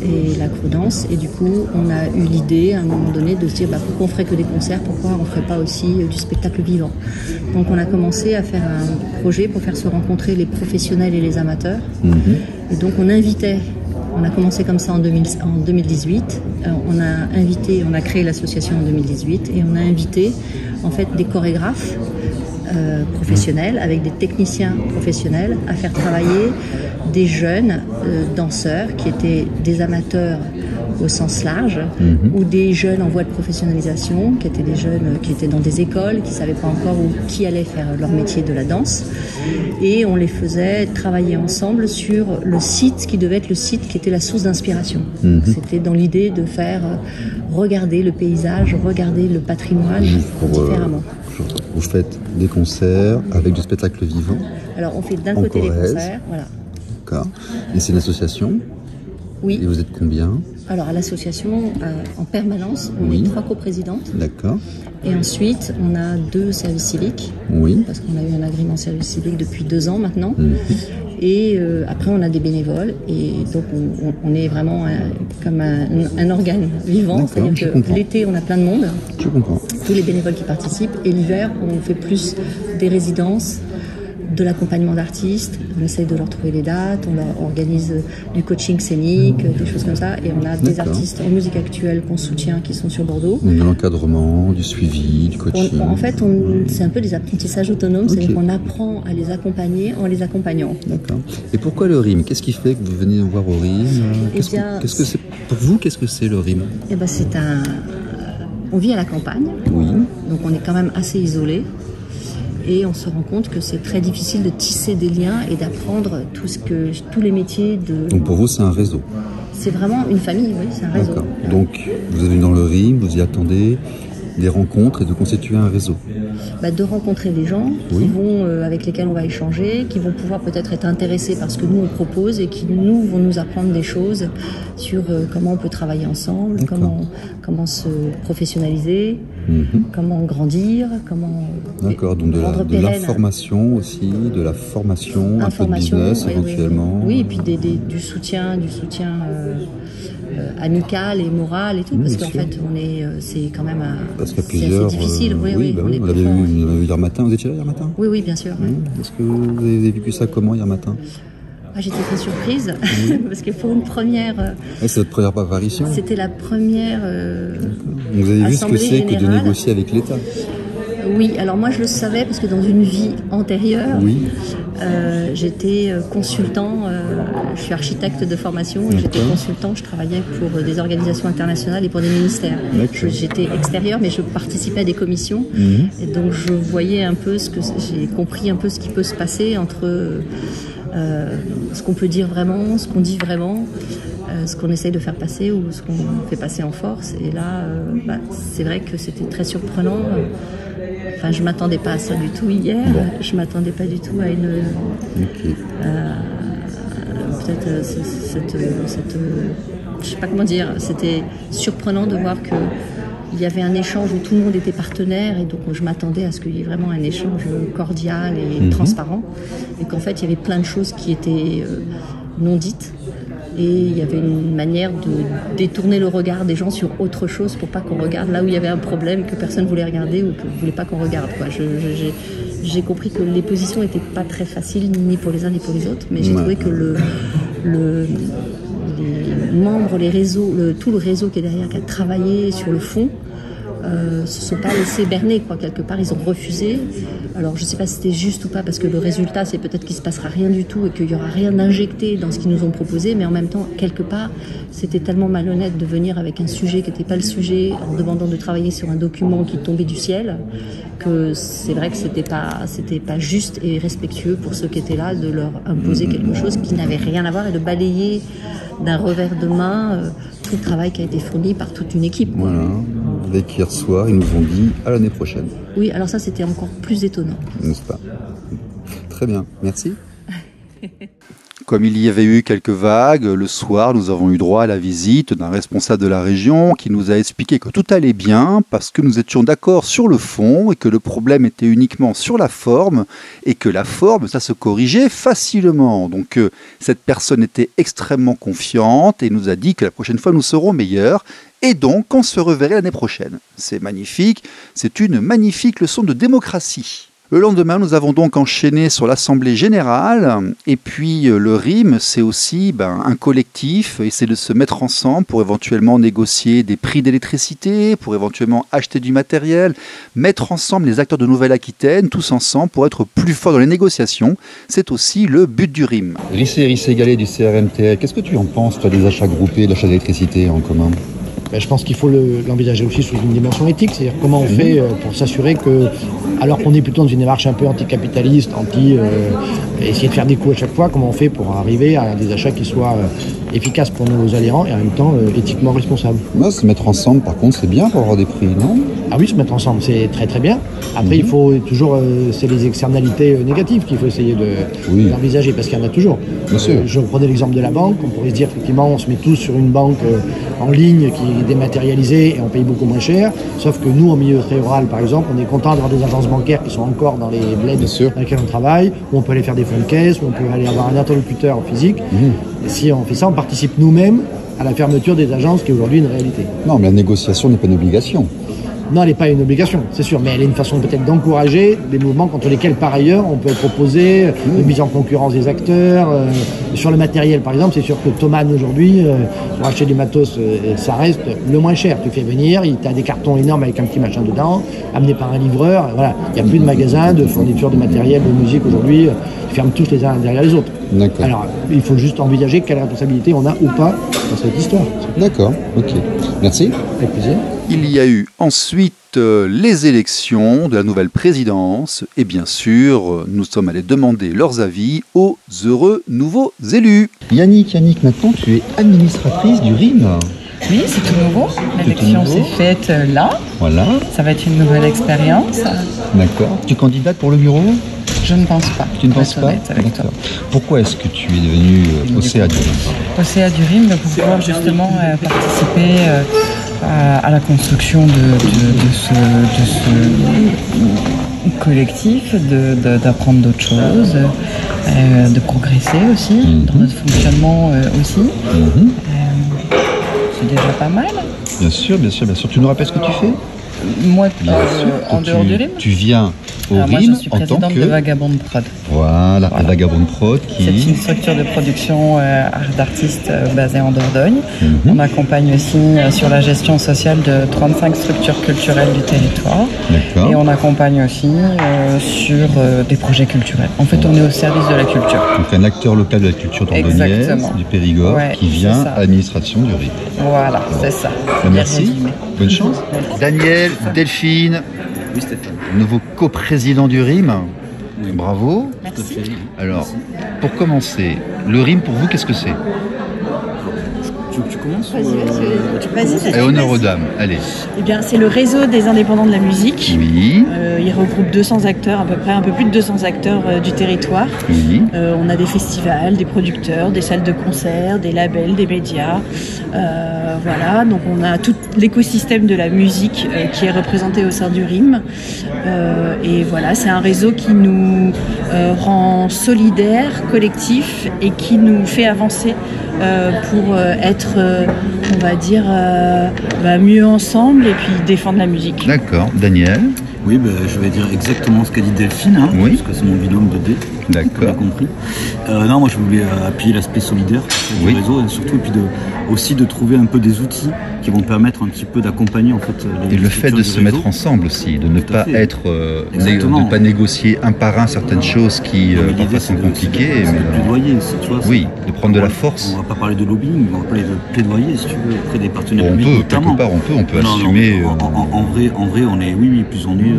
et l'acrodance. Et du coup, on a eu l'idée à un moment donné de se dire pourquoi on ferait que des concerts, pourquoi on ne ferait pas aussi du spectacle vivant. Donc on a commencé à faire un projet pour faire se rencontrer les professionnels et les amateurs. Et donc on a commencé comme ça en 2018. On a créé l'association en 2018 et on a invité en fait des chorégraphes professionnels avec des techniciens professionnels à faire travailler des jeunes danseurs qui étaient des amateurs au sens large, ou des jeunes en voie de professionnalisation, qui étaient des jeunes qui étaient dans des écoles, qui ne savaient pas encore qui allait faire leur métier de la danse. Et on les faisait travailler ensemble sur le site qui devait être le site qui était la source d'inspiration. C'était dans l'idée de faire regarder le paysage, regarder le patrimoine différemment. Vous faites des concerts avec du spectacle vivant. Alors on fait d'un côté les concerts, voilà. D'accord. Et c'est une association? Oui. Et vous êtes combien? Alors à l'association, en permanence, on est 3 coprésidentes. D'accord. Et ensuite, on a 2 services civiques. Oui. Parce qu'on a eu un agrément service civique depuis 2 ans maintenant. Et après, on a des bénévoles. Et donc, on est vraiment comme un organe vivant. C'est-à-dire que l'été, on a plein de monde. Je comprends. Tous les bénévoles qui participent. Et l'hiver, on fait plus des résidences, de l'accompagnement d'artistes, on essaye de leur trouver les dates, on leur organise du coaching scénique, des choses comme ça, et on a des artistes en musique actuelle qu'on soutient qui sont sur Bordeaux. De l'encadrement, du suivi, du coaching. En fait, c'est un peu des apprentissages autonomes, c'est-à-dire qu'on apprend à les accompagner en les accompagnant. D'accord. Et pourquoi le RIM? Qu'est-ce qui fait que vous venez nous voir au RIM? Qu'est-ce que c'est pour vous? Qu'est-ce que c'est le RIM? Eh ben, on vit à la campagne, donc on est quand même assez isolé. Et on se rend compte que c'est très difficile de tisser des liens et d'apprendre tous les métiers de... Donc pour vous, c'est un réseau? C'est vraiment une famille, oui, c'est un réseau. D'accord. Donc vous êtes venu dans le RIM, vous y attendez des rencontres et de constituer un réseau? De rencontrer des gens avec lesquels on va échanger, qui vont pouvoir peut-être être intéressés par ce que nous on propose et qui vont nous apprendre des choses sur comment on peut travailler ensemble, comment se professionnaliser, comment grandir, comment... D'accord, donc de l'information aussi, de la formation, un peu de business éventuellement. Oui, et puis du soutien amical et moral et tout, parce qu'en fait c'est quand même c'est difficile. On l'avait vu hier matin. Vous étiez là hier matin? Oui, bien sûr. Est-ce que vous avez vécu ça comment hier matin? J'étais très surprise parce que pour une première... c'est votre première apparition? C'était la première vous avez vu ce que c'est que de négocier avec l'État? Oui, alors moi je le savais parce que dans une vie antérieure, j'étais consultant, je suis architecte de formation, et j'étais consultant, je travaillais pour des organisations internationales et pour des ministères. J'étais extérieure mais je participais à des commissions et donc je voyais un peu j'ai compris un peu ce qui peut se passer entre ce qu'on peut dire vraiment, ce qu'on dit vraiment, ce qu'on essaye de faire passer ou ce qu'on fait passer en force. Et là, c'est vrai que c'était très surprenant. Enfin, je m'attendais pas à ça du tout hier. Je m'attendais pas du tout à une... peut-être je sais pas comment dire. C'était surprenant de voir qu'il y avait un échange où tout le monde était partenaire et donc je m'attendais à ce qu'il y ait vraiment un échange cordial et transparent et qu'en fait il y avait plein de choses qui étaient non dites. Et il y avait une manière de détourner le regard des gens sur autre chose pour pas qu'on regarde là où il y avait un problème que personne voulait regarder ou que voulait pas qu'on regarde. J'ai compris que les positions n'étaient pas très faciles ni pour les uns ni pour les autres, mais j'ai trouvé que les membres, les réseaux, tout le réseau qui est derrière, qui a travaillé sur le fond, se sont pas laissés berner quelque part, ils ont refusé. Alors je sais pas si c'était juste ou pas parce que le résultat c'est peut-être qu'il se passera rien du tout et qu'il y aura rien d'injecté dans ce qu'ils nous ont proposé, mais en même temps quelque part c'était tellement malhonnête de venir avec un sujet qui n'était pas le sujet en demandant de travailler sur un document qui tombait du ciel que c'est vrai que c'était pas juste et respectueux pour ceux qui étaient là de leur imposer quelque chose qui n'avait rien à voir et de balayer d'un revers de main tout le travail qui a été fourni par toute une équipe. Voilà. Avec hier soir, ils nous ont dit à l'année prochaine. Oui, alors ça c'était encore plus étonnant. N'est-ce pas? Très bien, merci. Comme il y avait eu quelques vagues, le soir, nous avons eu droit à la visite d'un responsable de la région qui nous a expliqué que tout allait bien parce que nous étions d'accord sur le fond et que le problème était uniquement sur la forme et que la forme, ça se corrigeait facilement. Donc cette personne était extrêmement confiante et nous a dit que la prochaine fois nous serons meilleurs et donc on se reverrait l'année prochaine. C'est magnifique, c'est une magnifique leçon de démocratie. Le lendemain, nous avons donc enchaîné sur l'Assemblée Générale. Et puis, le RIM, c'est aussi un collectif, essayer de se mettre ensemble pour éventuellement négocier des prix d'électricité, pour éventuellement acheter du matériel, mettre ensemble les acteurs de Nouvelle-Aquitaine, tous ensemble, pour être plus forts dans les négociations. C'est aussi le but du RIM. Rissé Gallet du CRMTL, qu'est-ce que tu en penses, toi, des achats groupés, l'achat d'électricité en commun ? Je pense qu'il faut l'envisager aussi sous une dimension éthique, c'est-à-dire comment on fait pour s'assurer que, alors qu'on est plutôt dans une démarche un peu anticapitaliste, essayer de faire des coups à chaque fois, comment on fait pour arriver à des achats qui soient efficaces pour nos adhérents et en même temps éthiquement responsables. Se mettre ensemble, par contre, c'est bien pour avoir des prix, non ? Ah oui, se mettre ensemble, c'est très très bien. Après, il faut toujours, c'est les externalités négatives qu'il faut essayer d'envisager, parce qu'il y en a toujours. Bien sûr. Je prenais l'exemple de la banque, on pourrait se dire effectivement, on se met tous sur une banque en ligne qui est dématérialisée et on paye beaucoup moins cher, sauf que nous, en milieu très rural, par exemple, on est content d'avoir des agences bancaires qui sont encore dans les bleds dans lesquels on travaille, où on peut aller faire des fonds de caisse, où on peut aller avoir un interlocuteur physique. Et si on fait ça, on participe nous-mêmes à la fermeture des agences, qui est aujourd'hui une réalité. Non, mais la négociation n'est pas une obligation. Non, elle n'est pas une obligation, c'est sûr, mais elle est une façon peut-être d'encourager des mouvements contre lesquels, par ailleurs, on peut proposer une mise en concurrence des acteurs. Sur le matériel, par exemple, c'est sûr que Thomann, aujourd'hui, pour acheter du matos, ça reste le moins cher. Tu fais venir, tu as des cartons énormes avec un petit machin dedans, amené par un livreur. Voilà, il n'y a plus de magasins de fourniture de matériel, de musique aujourd'hui. Ils ferment tous les uns derrière les autres. D'accord. Alors, il faut juste envisager quelle responsabilité on a ou pas dans cette histoire. D'accord, ok. Merci. Avec plaisir. Il y a eu ensuite les élections de la nouvelle présidence et bien sûr, nous sommes allés demander leurs avis aux heureux nouveaux élus. Yannick, maintenant tu es administratrice du RIM. Oui, c'est tout nouveau. L'élection s'est faite là. Voilà. Ça va être une nouvelle expérience. D'accord. Tu candidates pour le bureau ? Je ne pense pas. Tu ne penses pas ? D'accord. Pourquoi est-ce que tu es devenu au CA du RIM ? Au CA du RIM, pour pouvoir justement participer à la construction de ce collectif, d'apprendre d'autres choses, de progresser aussi, dans notre fonctionnement aussi. C'est déjà pas mal. Bien sûr. Tu nous rappelles ce que tu fais ? Moi, en dehors du RIM. Tu viens au RIM moi, je suis en tant présidente que... de Vagabond Prod. Voilà, Vagabond Prod qui... C'est une structure de production d'artistes basée en Dordogne. On accompagne aussi sur la gestion sociale de 35 structures culturelles du territoire. D'accord. Et on accompagne aussi sur des projets culturels. En fait, on est au service de la culture. Donc un acteur local de la culture dordognaise, du Périgord, qui vient à l'administration du RIM. Voilà, c'est ça. Merci. Bonne chance. Daniel, Delphine, oui, Stéphane, nouveau coprésident du RIM. Oui. Bravo. Merci. Alors, pour commencer, le RIM pour vous, qu'est-ce que c'est ? Tu commences Vas-y. Honneur aux dames, allez. Eh bien, c'est le réseau des indépendants de la musique. Oui. Il regroupe 200 acteurs, à peu près, un peu plus de 200 acteurs du territoire. Oui. On a des festivals, des producteurs, des salles de concert, des labels, des médias. Voilà, donc on a tout l'écosystème de la musique qui est représenté au sein du RIM. Et voilà, c'est un réseau qui nous rend solidaires, collectifs et qui nous fait avancer pour être, on va dire, mieux ensemble et puis défendre la musique. D'accord. Daniel ? Oui, je vais dire exactement ce qu'a dit Delphine, parce que c'est mon binôme de D. D'accord. Compris. Non, moi je voulais appuyer l'aspect solidaire du réseau et surtout aussi de trouver un peu des outils qui vont permettre un petit peu d'accompagner en fait et le fait de se mettre ensemble aussi, de ne pas être de ne pas négocier un par un certaines choses qui parfois sont compliquées. C'est le plaidoyer, tu vois. Oui, de prendre de la force. On va pas parler de lobbying, on va parler de plaidoyer si tu veux auprès des partenaires publics notamment. Quelque part on peut assumer. En vrai on est plus on est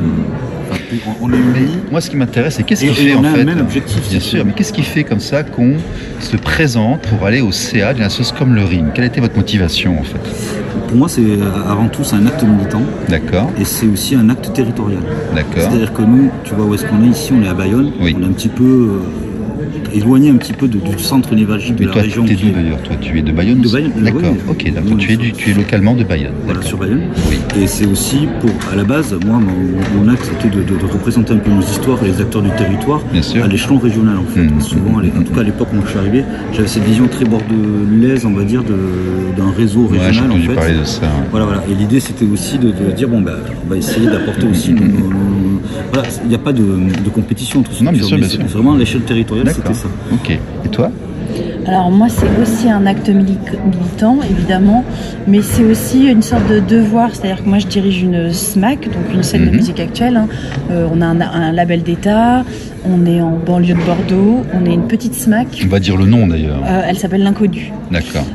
moi, ce qui m'intéresse, c'est qu'est-ce qui fait en fait. Même objectif, bien sûr, mais qu'est-ce qui fait comme ça qu'on se présente pour aller au CA d'une association comme le RIM ? Quelle était votre motivation en fait ? Pour moi, c'est avant tout un acte militant. D'accord. Et c'est aussi un acte territorial. D'accord. C'est-à-dire que nous, tu vois où est-ce qu'on est ici ? On est à Bayonne. Oui. On est un petit peu éloigné un petit peu du centre névralgique de la région. Mais toi, tu es d'où d'ailleurs ? Toi, tu es de Bayonne ? De Bayonne. D'accord. Ok, d'accord. Tu es localement de Bayonne. Voilà, sur Bayonne. Oui. Et c'est aussi à la base, moi, mon axe c'était de représenter un peu nos histoires et les acteurs du territoire à l'échelon régional en fait. Souvent, en tout cas à l'époque où je suis arrivé, j'avais cette vision très bordelaise, on va dire, d'un réseau régional. J'ai entendu en fait. Parler de ça. Voilà. Et l'idée c'était aussi de dire on va essayer d'apporter aussi voilà, il n'y a pas de compétition entre Non, bien sûr, bien sûr. Vraiment à l'échelle territoriale, c'était ça. Ok. Et toi? Alors moi, c'est aussi un acte militant, évidemment, mais c'est aussi une sorte de devoir. C'est-à-dire que moi, je dirige une SMAC, donc une scène de musique actuelle. Hein. On a un label d'État, on est en banlieue de Bordeaux, on est une petite SMAC. On va dire le nom d'ailleurs. Elle s'appelle l'Inconnu. D'accord.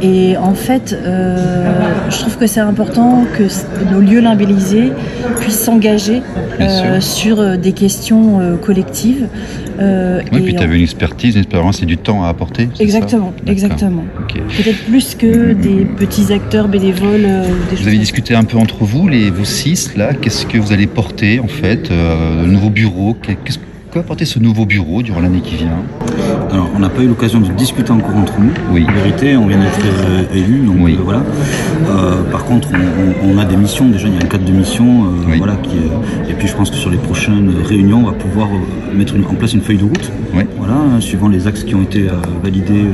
Et en fait, je trouve que c'est important que nos lieux labellisés puissent s'engager sur des questions collectives. Oui, puis tu avais une expertise, une expérience et du temps à apporter. Exactement, exactement. Okay. Peut-être plus que des petits acteurs bénévoles. Vous avez discuté un peu entre vous, vous 6 là. Qu'est-ce que vous allez porter en fait, le nouveau bureau? Que va porter ce nouveau bureau durant l'année qui vient? Alors, on n'a pas eu l'occasion de discuter encore entre nous. Oui. En vérité, on vient d'être élus, donc voilà. Par contre, on a des missions, déjà, il y a un cadre de mission, voilà, et puis je pense que sur les prochaines réunions, on va pouvoir mettre en place une feuille de route, voilà, suivant les axes qui ont été validés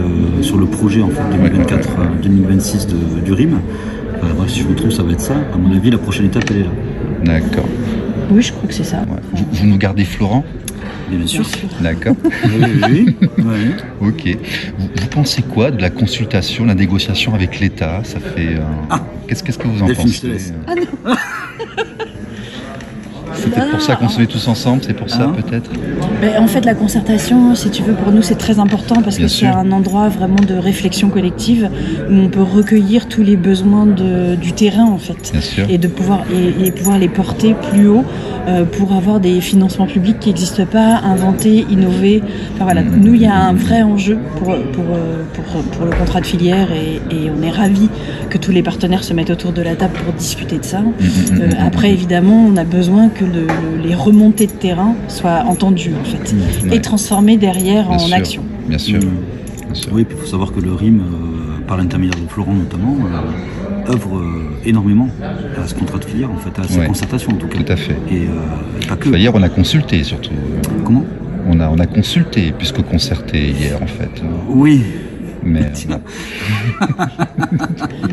sur le projet, en fait, 2024-2026 du RIM. Bref, si je me trompe, ça va être ça. À mon avis, la prochaine étape, elle est là. D'accord. Oui, je crois que c'est ça. Ouais. Vous nous gardez Florent? Bien sûr. D'accord. Oui. Ok. Vous pensez quoi de la consultation, la négociation avec l'État? Ça fait. Qu'est-ce que vous en pensez? Ah non. C'est peut-être pour ça qu'on se met tous ensemble, c'est pour ça peut-être? En fait, la concertation, si tu veux, pour nous, c'est très important parce que c'est un endroit vraiment de réflexion collective où on peut recueillir tous les besoins du terrain, en fait. Bien sûr. Et de pouvoir les porter plus haut pour avoir des financements publics qui n'existent pas, inventer, innover. Enfin, voilà. Nous, il y a un vrai enjeu pour le contrat de filière et on est ravis que tous les partenaires se mettent autour de la table pour discuter de ça. Après, évidemment, on a besoin que les remontées de terrain soient entendues en fait et transformées derrière en action. Bien sûr. Oui, il faut savoir que le RIM, par l'intermédiaire de Florent notamment, œuvre énormément à ce contrat de filière, en fait, à ces concertations en tout cas. Tout à fait. Et pas que. Hier, on a consulté surtout. Comment? On a consulté plus que concerté hier en fait. Oui. Mais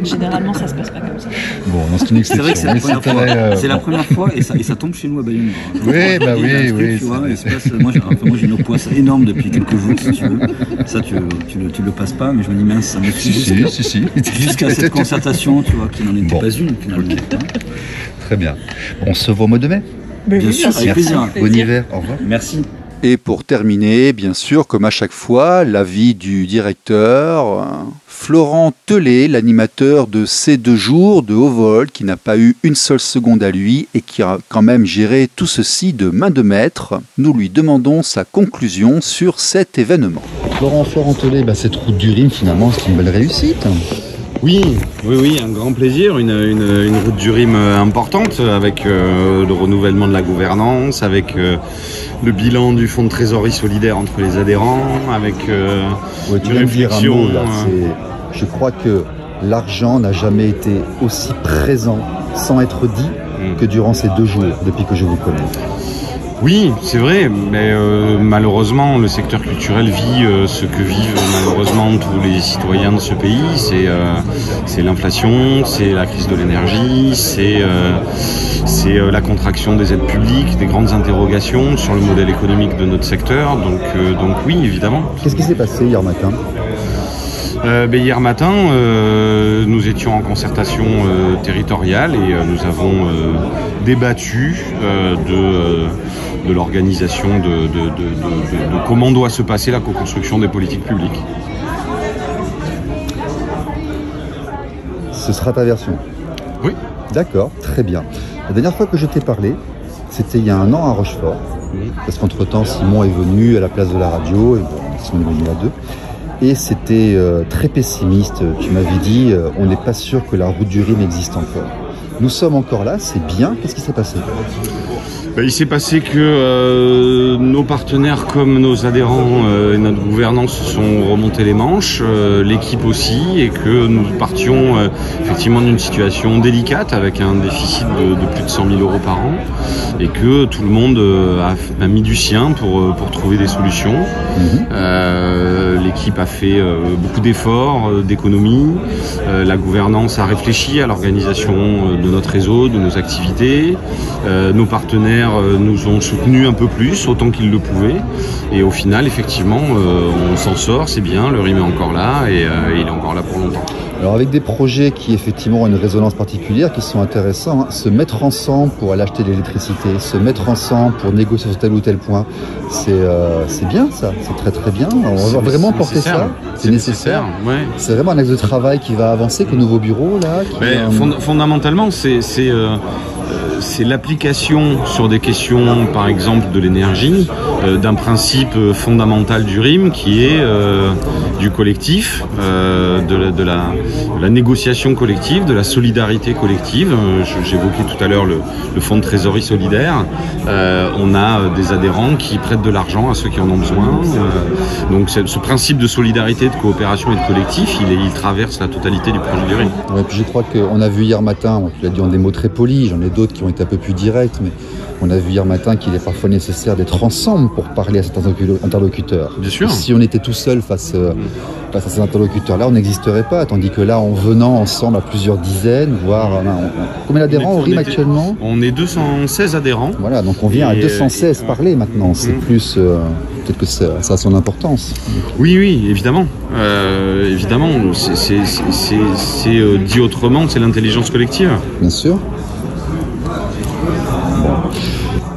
généralement, ça se passe pas comme ça. Bon, c'est une exception. C'est vrai que c'est la première fois et ça tombe chez nous à Bayonne. Oui, bah oui. Moi, j'ai une poisse énorme depuis quelques jours, si tu veux. Ça, tu le passes pas, mais je me dis mince, ça me suit jusqu'à cette concertation, tu vois, qui n'en était pas une finalement. Très bien. On se voit au mois de mai. Bien sûr, avec plaisir. Bon hiver. Au revoir. Merci. Et pour terminer, bien sûr, comme à chaque fois, l'avis du directeur, Florent Tellet, l'animateur de ces 2 jours de haut vol, qui n'a pas eu une seule seconde à lui et qui a quand même géré tout ceci de main de maître. Nous lui demandons sa conclusion sur cet événement. Florent Tellet, cette route du Rhin, finalement, c'est une belle réussite. Oui, un grand plaisir, une route du Rhin importante avec le renouvellement de la gouvernance, avec le bilan du fonds de trésorerie solidaire entre les adhérents, avec une réflexion. Je crois que l'argent n'a jamais été aussi présent, sans être dit, que durant ces 2 jours, depuis que je vous connais. Oui, c'est vrai, mais malheureusement, le secteur culturel vit ce que vivent malheureusement tous les citoyens de ce pays. C'est l'inflation, c'est la crise de l'énergie, c'est la contraction des aides publiques, des grandes interrogations sur le modèle économique de notre secteur. Donc oui, évidemment. Qu'est-ce qui s'est passé hier matin ? Hier matin, nous étions en concertation territoriale et nous avons débattu de l'organisation de comment doit se passer la co-construction des politiques publiques. Ce sera ta version ? Oui. D'accord, très bien. La dernière fois que je t'ai parlé, c'était il y a 1 an à Rochefort, parce qu'entre-temps, Simon est venu à la place de la radio, et Simon est venu à 2. Et c'était très pessimiste. Tu m'avais dit, on n'est pas sûr que la route du Rhin existe encore. Nous sommes encore là, c'est bien. Qu'est-ce qui s'est passé ? Il s'est passé que nos partenaires comme nos adhérents et notre gouvernance se sont remontés les manches, l'équipe aussi, et que nous partions effectivement d'une situation délicate avec un déficit de plus de 100 000 euros par an, et que tout le monde a mis du sien pour trouver des solutions. L'équipe a fait beaucoup d'efforts, d'économies. La gouvernance a réfléchi à l'organisation de notre réseau, de nos activités. Nos partenaires partenaires nous ont soutenus un peu plus, autant qu'ils le pouvaient. Et au final, effectivement, on s'en sort, c'est bien, le RIM est encore là et il est encore là pour longtemps. Alors avec des projets qui effectivement ont une résonance particulière, qui sont intéressants, hein, se mettre ensemble pour aller acheter de l'électricité, se mettre ensemble pour négocier sur tel ou tel point, c'est bien ça, c'est très très bien. On va vraiment porter ça, c'est nécessaire. Ouais. C'est vraiment un axe de travail qui va avancer, que le nouveau bureau là. Fondamentalement, c'est l'application sur des questions, par exemple de l'énergie, d'un principe fondamental du RIM qui est du collectif, de la négociation collective, de la solidarité collective. J'évoquais tout à l'heure le fonds de trésorerie solidaire. On a des adhérents qui prêtent de l'argent à ceux qui en ont besoin. Donc ce principe de solidarité, de coopération et de collectif, il traverse la totalité du projet du RIM. Ouais, puis je crois qu'on a vu hier matin, tu l'as dit en des mots très polis, j'en ai d'autres qui ont été un peu plus directs, mais on a vu hier matin qu'il est parfois nécessaire d'être ensemble pour parler à certains interlocuteurs. Bien sûr. Si on était tout seul face à ces interlocuteurs-là, on n'existerait pas. Tandis que là, en venant ensemble à plusieurs dizaines, voire... Combien d'adhérents au RIM actuellement ? On est 216 adhérents. Voilà, donc on vient à 216 parler maintenant. C'est plus... peut-être que ça a son importance. Oui, évidemment. Évidemment, c'est dit autrement, c'est l'intelligence collective. Bien sûr.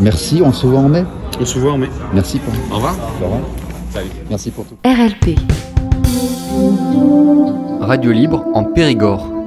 Merci, on se voit en mai. On se voit en mai. Merci pour. Au revoir. Au revoir. Salut. Merci pour tout. RLP. Radio libre en Périgord.